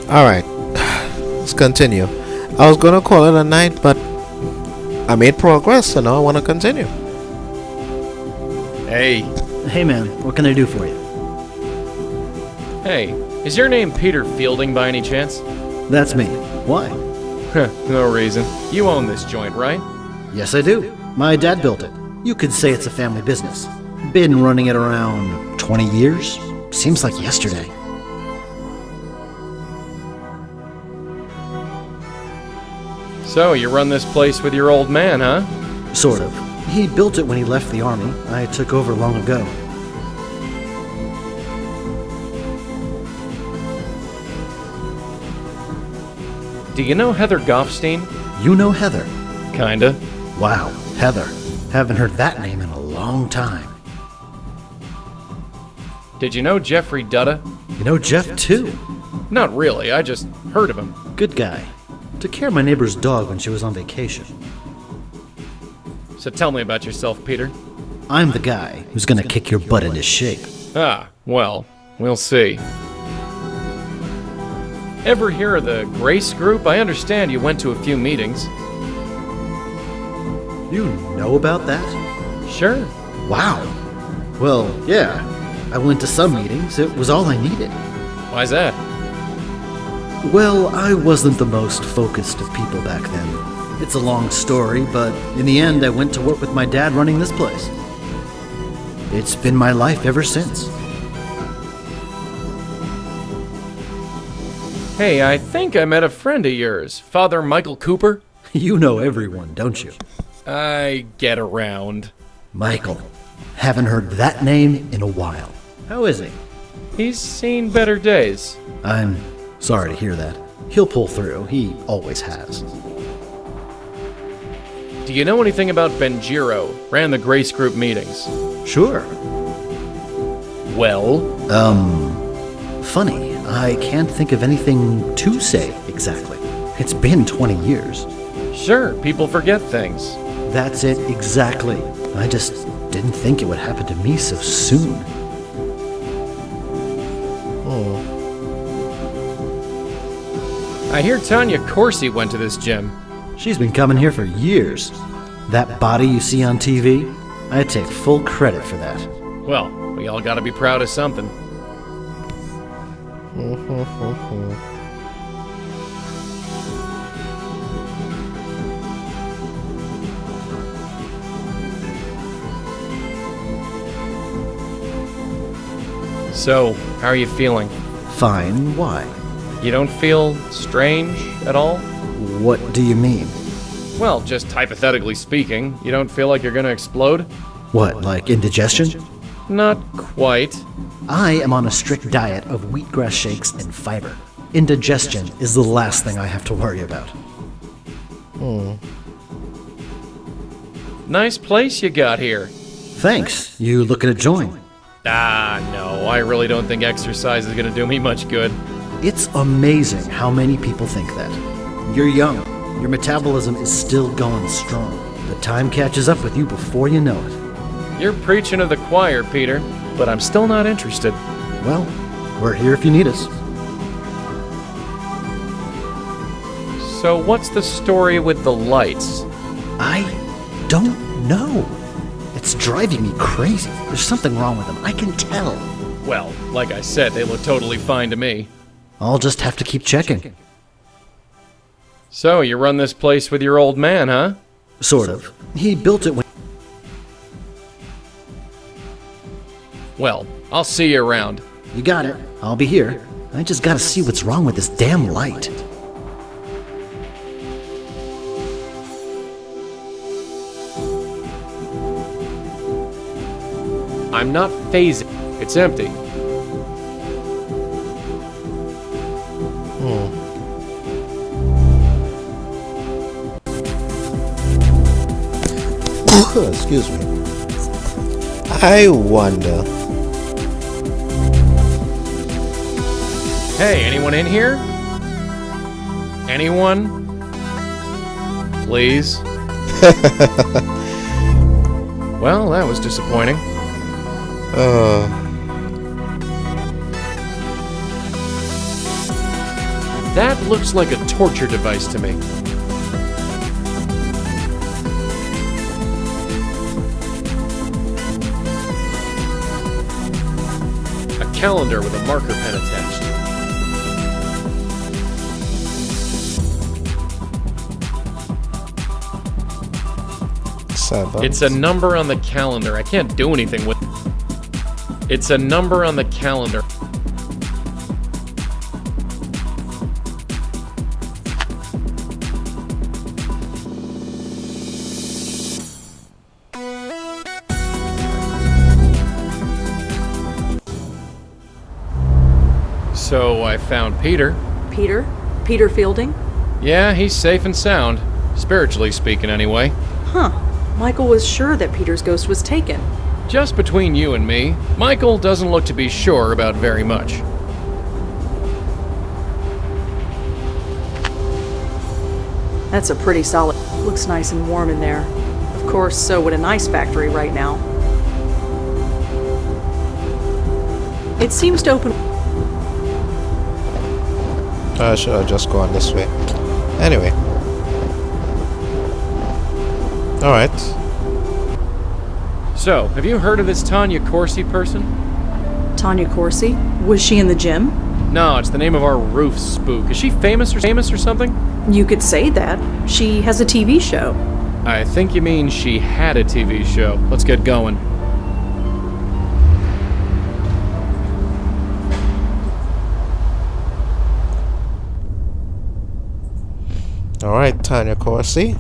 Alright, let's continue. I was gonna call it a night, but I made progress, so now I wanna continue. Hey. Hey man, what can I do for you? Hey, is your name Peter Fielding by any chance? That's me. Why? No reason. You own this joint, right? Yes, I do. My dad built it. You could say it's a family business. Been running it around 20 years? Seems like yesterday. So, you run this place with your old man, huh? Sort of. He built it when he left the army. I took over long ago. Do you know Heather Goffstein? You know Heather? Kinda. Wow, Heather. Haven't heard that name in a long time. Did you know Jeffrey Dutta? You know Jeff too? Not really, I just heard of him. Good guy. Took care of my neighbor's dog when she was on vacation. So tell me about yourself, Peter. I'm the guy who's gonna kick your butt into shape. Ah, well, we'll see. Ever hear of the Grace Group? I understand you went to a few meetings. You know about that? Sure. Wow. Well, yeah. I went to some meetings. It was all I needed. Why's that? Well, I wasn't the most focused of people back then. It's a long story, but in the end, I went to work with my dad running this place. It's been my life ever since. Hey, I think I met a friend of yours, Father Michael Cooper. You know everyone, don't you? I get around. Michael. Haven't heard that name in a while. How is he? He's seen better days. I'm sorry to hear that. He'll pull through. He always has. Do you know anything about Benjiro? Ran the Grace Group meetings. Sure. Well? Funny. I can't think of anything to say exactly. It's been 20 years. Sure, people forget things. That's it exactly. I just didn't think it would happen to me so soon. I hear Tanya Corsi went to this gym. She's been coming here for years. That body you see on TV, I take full credit for that. Well, we all gotta be proud of something. So, how are you feeling? Fine, why? You don't feel strange at all? What do you mean? Well, just hypothetically speaking, you don't feel like you're gonna explode? What, like indigestion? Not quite. I am on a strict diet of wheatgrass shakes and fiber. Indigestion is the last thing I have to worry about. Nice place you got here. Thanks. You looking to join? Ah, no, I really don't think exercise is gonna do me much good. It's amazing how many people think that. You're young. Your metabolism is still going strong. The time catches up with you before you know it. You're preaching to the choir, Peter, but I'm still not interested. Well, we're here if you need us. So what's the story with the lights? I don't know. It's driving me crazy. There's something wrong with them. I can tell. Well, like I said, they look totally fine to me. I'll just have to keep checking. So, you run this place with your old man, huh? Sort of. He built it when... Well, I'll see you around. You got it. I'll be here. I just gotta see what's wrong with this damn light. I'm not phasing. It's empty. Excuse me. I wonder. Hey, anyone in here? Anyone? Please? Well, that was disappointing. That looks like a torture device to me. A calendar with a marker pen attached. It's a number on the calendar. I can't do anything with it. It's a number on the calendar. So I found Peter. Peter? Peter Fielding? Yeah, he's safe and sound. Spiritually speaking, anyway. Huh. Michael was sure that Peter's ghost was taken. Just between you and me, Michael doesn't look to be sure about very much. That's a pretty solid. Looks nice and warm in there. Of course, so would an ice factory right now. It seems to open. I should have just gone this way. Anyway. Alright. So, have you heard of this Tanya Corsi person? Tanya Corsi? Was she in the gym? No, it's the name of our roof spook. Is she famous or something? You could say that. She has a TV show. I think you mean she had a TV show. Let's get going. Alright, Tanya Corsi.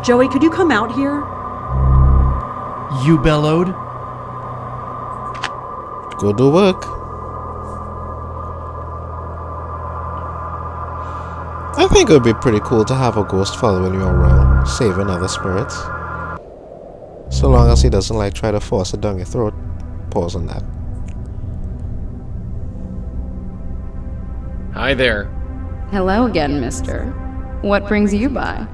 Joey, could you come out here? You bellowed? Go do work. I think it would be pretty cool to have a ghost following you around, saving other spirits. So long as he doesn't like try to force it down your throat. Pause on that. Hi there. Hello again, mister. What brings you by?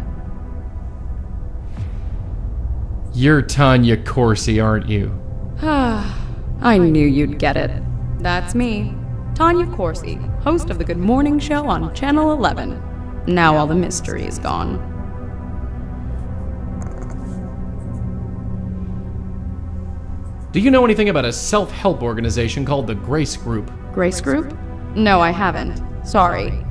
You're Tanya Corsi, aren't you? I knew you'd get it. That's me, Tanya Corsi, host of the Good Morning Show on Channel 11. Now all the mystery is gone. Do you know anything about a self-help organization called the Grace Group? Grace Group? No, I haven't. Sorry.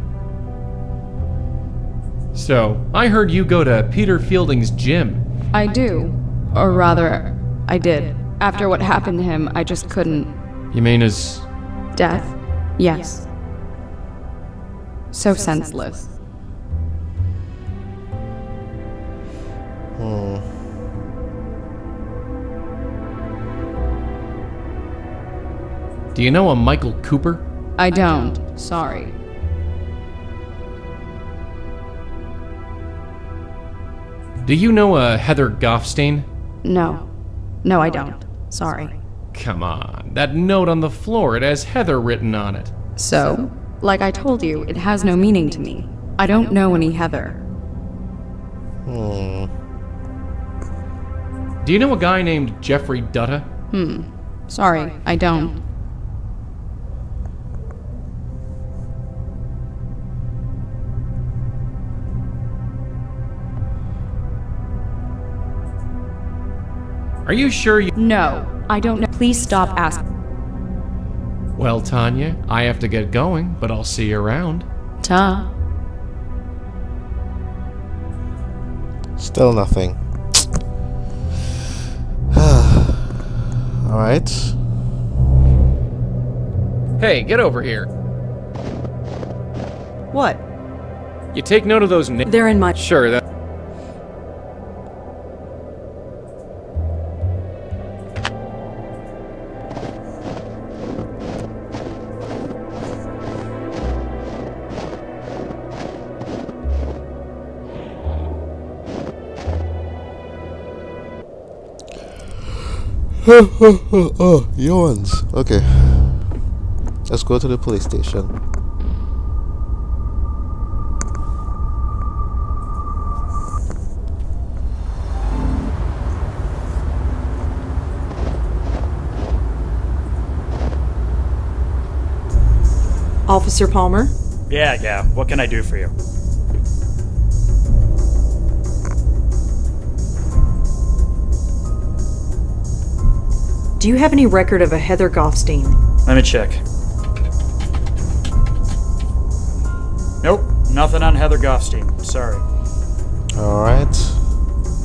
So, I heard you go to Peter Fielding's gym. I do. Or rather, I did. After what happened to him, I just couldn't. You mean his... Death? Yes. So senseless. Do you know a Michael Cooper? I don't. Sorry. Do you know a Heather Goffstein? No. No, I don't. Sorry. Come on, that note on the floor, it has Heather written on it. So, like I told you, it has no meaning to me. I don't know any Heather. Do you know a guy named Jeffrey Dutta? Sorry, I don't. Are you sure you... No, I don't know. Please stop asking. Well, Tanya, I have to get going, but I'll see you around. Ta. Still nothing. Alright. Hey, get over here. What? You take note of those names. They're in my... Sure, that... Oh, yawns. Okay. Let's go to the police station. Officer Palmer? Yeah, what can I do for you? Do you have any record of a Heather Goffstein? Let me check. Nope, nothing on Heather Goffstein. Sorry. Alright.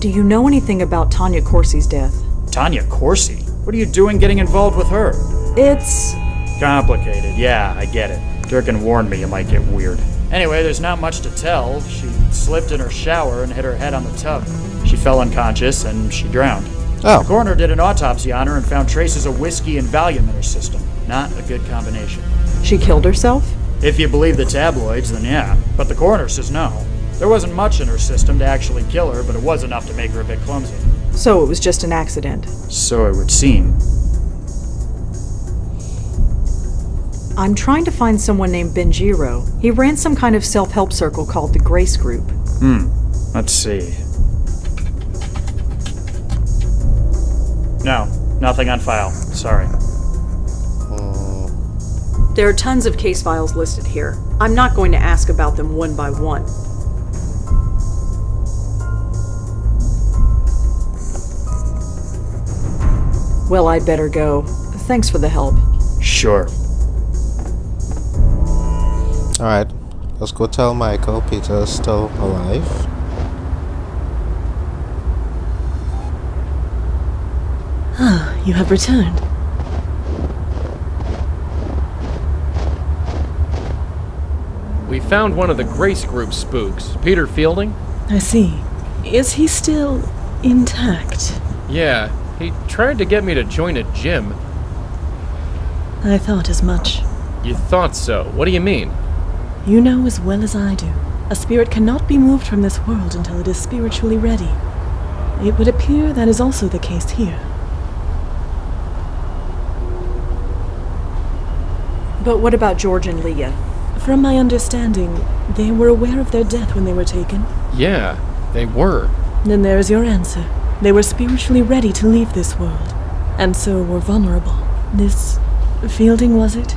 Do you know anything about Tanya Corsi's death? Tanya Corsi? What are you doing getting involved with her? It's... Complicated, yeah, I get it. Durkin warned me it might get weird. Anyway, there's not much to tell. She slipped in her shower and hit her head on the tub. She fell unconscious and she drowned. Oh. The coroner did an autopsy on her and found traces of whiskey and Valium in her system. Not a good combination. She killed herself? If you believe the tabloids, then yeah. But the coroner says no. There wasn't much in her system to actually kill her, but it was enough to make her a bit clumsy. So it was just an accident. So it would seem. I'm trying to find someone named Benjiro. He ran some kind of self-help circle called the Grace Group. Let's see. No, nothing on file. Sorry. There are tons of case files listed here. I'm not going to ask about them one by one. Well, I'd better go. Thanks for the help. Sure. Alright. Let's go tell Michael Peter's still alive. You have returned. We found one of the Grace Group spooks, Peter Fielding. I see. Is he still intact? Yeah, he tried to get me to join a gym. I thought as much. You thought so. What do you mean? You know as well as I do. A spirit cannot be moved from this world until it is spiritually ready. It would appear that is also the case here. But what about George and Leah? From my understanding, they were aware of their death when they were taken. Yeah, they were. Then there is your answer. They were spiritually ready to leave this world, and so were vulnerable. This Fielding, was it?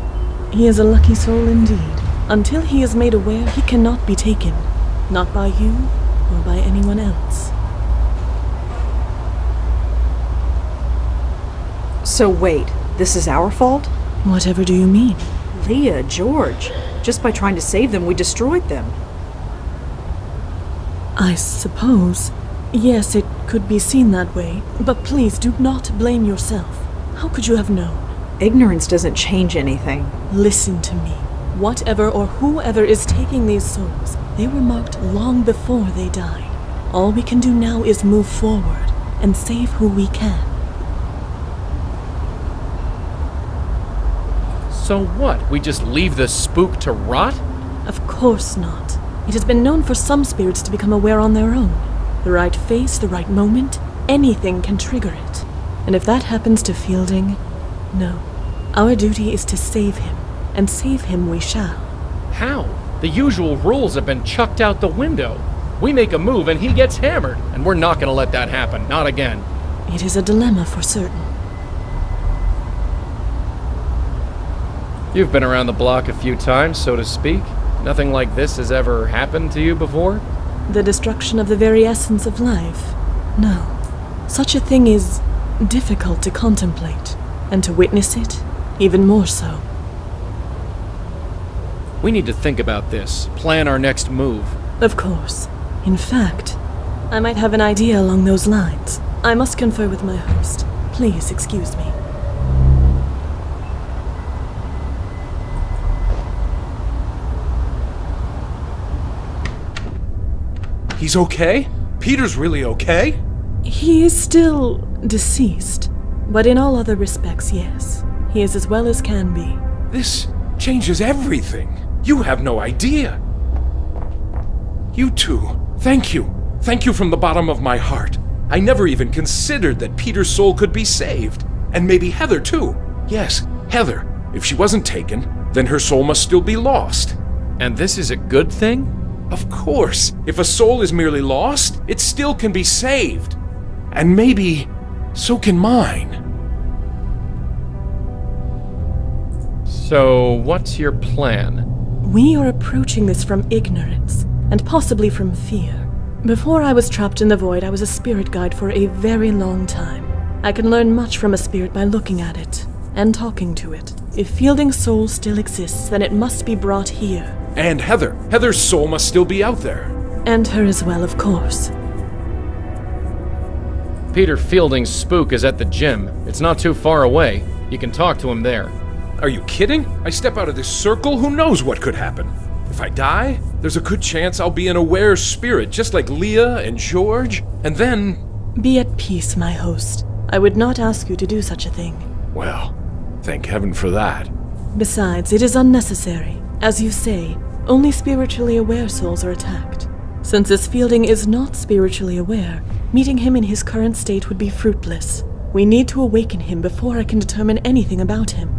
He is a lucky soul indeed. Until he is made aware, he cannot be taken. Not by you, or by anyone else. So wait, this is our fault? Whatever do you mean? Leah, George. Just by trying to save them, we destroyed them. I suppose. Yes, it could be seen that way. But please do not blame yourself. How could you have known? Ignorance doesn't change anything. Listen to me. Whatever or whoever is taking these souls, they were marked long before they died. All we can do now is move forward and save who we can. So what? We just leave the spook to rot? Of course not. It has been known for some spirits to become aware on their own. The right face, the right moment, anything can trigger it. And if that happens to Fielding, no. Our duty is to save him, and save him we shall. How? The usual rules have been chucked out the window. We make a move and he gets hammered, and we're not gonna let that happen, not again. It is a dilemma for certain. You've been around the block a few times, so to speak. Nothing like this has ever happened to you before? The destruction of the very essence of life? No. Such a thing is difficult to contemplate, and to witness it, even more so. We need to think about this, plan our next move. Of course. In fact, I might have an idea along those lines. I must confer with my host. Please excuse me. He's okay? Peter's really okay? He is still deceased, but in all other respects, yes. He is as well as can be. This changes everything. You have no idea. You two, thank you. Thank you from the bottom of my heart. I never even considered that Peter's soul could be saved. And maybe Heather too. Yes, Heather. If she wasn't taken, then her soul must still be lost. And this is a good thing? Of course. If a soul is merely lost, it still can be saved. And maybe so can mine. So, what's your plan? We are approaching this from ignorance, and possibly from fear. Before I was trapped in the void, I was a spirit guide for a very long time. I can learn much from a spirit by looking at it and talking to it. If Fielding's soul still exists, then it must be brought here. And Heather. Heather's soul must still be out there. And her as well, of course. Peter Fielding's spook is at the gym. It's not too far away. You can talk to him there. Are you kidding? I step out of this circle, who knows what could happen? If I die, there's a good chance I'll be an aware spirit, just like Leah and George, and then... Be at peace, my host. I would not ask you to do such a thing. Well, thank heaven for that. Besides, it is unnecessary. As you say, only spiritually aware souls are attacked. Since this Fielding is not spiritually aware, meeting him in his current state would be fruitless. We need to awaken him before I can determine anything about him.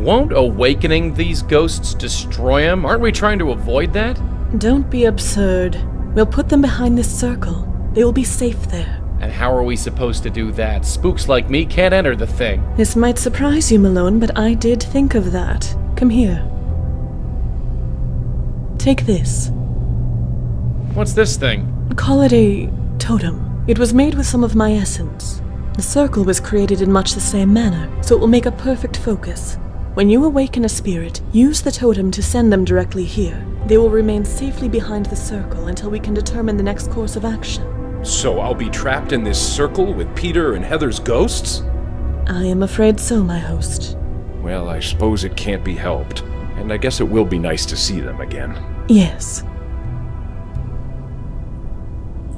Won't awakening these ghosts destroy him? Aren't we trying to avoid that? Don't be absurd. We'll put them behind this circle. They will be safe there. And how are we supposed to do that? Spooks like me can't enter the thing. This might surprise you, Malone, but I did think of that. Come here. Take this. What's this thing? Call it a totem. It was made with some of my essence. The circle was created in much the same manner, so it will make a perfect focus. When you awaken a spirit, use the totem to send them directly here. They will remain safely behind the circle until we can determine the next course of action. So I'll be trapped in this circle with Peter and Heather's ghosts? I am afraid so, my host. Well, I suppose it can't be helped. And I guess it will be nice to see them again. Yes.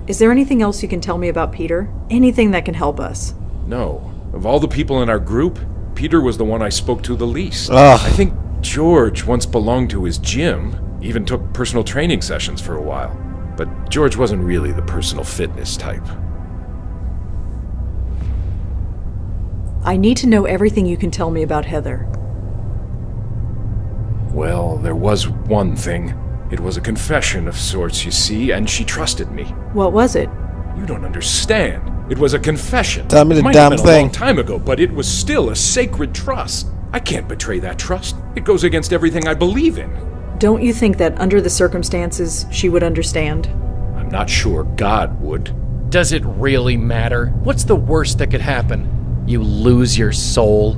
Is there anything else you can tell me about Peter? Anything that can help us? No. Of all the people in our group, Peter was the one I spoke to the least. Ugh. I think George once belonged to his gym, even took personal training sessions for a while. But George wasn't really the personal fitness type. I need to know everything you can tell me about Heather. Well, there was one thing. It was a confession of sorts, you see, and she trusted me. What was it? You don't understand. It was a confession. Tell me the It might damn have been thing. a long time ago, but it was still a sacred trust. I can't betray that trust. It goes against everything I believe in. Don't you think that under the circumstances, she would understand? I'm not sure God would. Does it really matter? What's the worst that could happen? You lose your soul?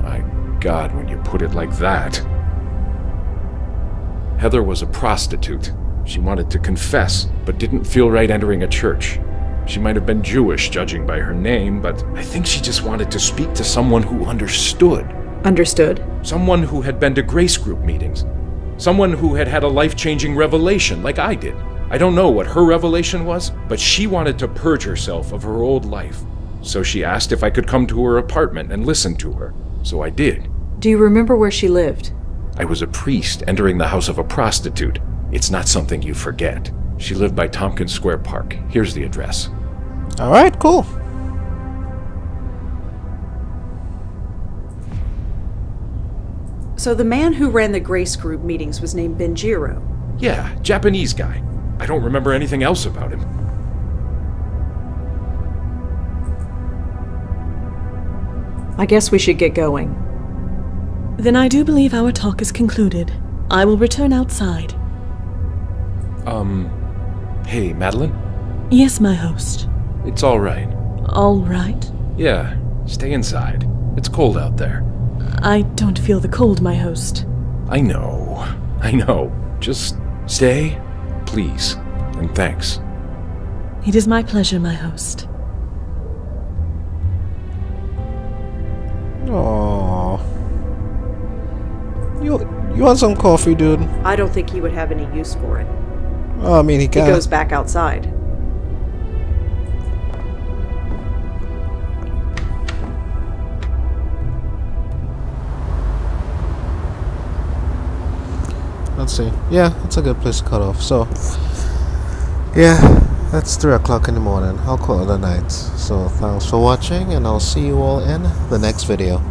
My God, when you put it like that. Heather was a prostitute. She wanted to confess, but didn't feel right entering a church. She might have been Jewish, judging by her name, but I think she just wanted to speak to someone who understood. Understood? Someone who had been to grace group meetings. Someone who had had a life-changing revelation, like I did. I don't know what her revelation was, but she wanted to purge herself of her old life. So she asked if I could come to her apartment and listen to her. So I did. Do you remember where she lived? I was a priest entering the house of a prostitute. It's not something you forget. She lived by Tompkins Square Park. Here's the address. Alright, cool. So the man who ran the Grace Group meetings was named Benjiro. Yeah, Japanese guy. I don't remember anything else about him. I guess we should get going. Then I do believe our talk is concluded. I will return outside. Hey, Madeline? Yes, my host. It's all right. All right. Yeah, stay inside. It's cold out there. I don't feel the cold, my host. I know. Just stay, please, and thanks. It is my pleasure, my host. Aww. You want some coffee, dude? I don't think he would have any use for it. Oh, I mean, he He can. goes back outside. Let's see. Yeah, that's a good place to cut off. So, yeah, that's 3 o'clock in the morning. I'll call it a night. So, thanks for watching, and I'll see you all in the next video.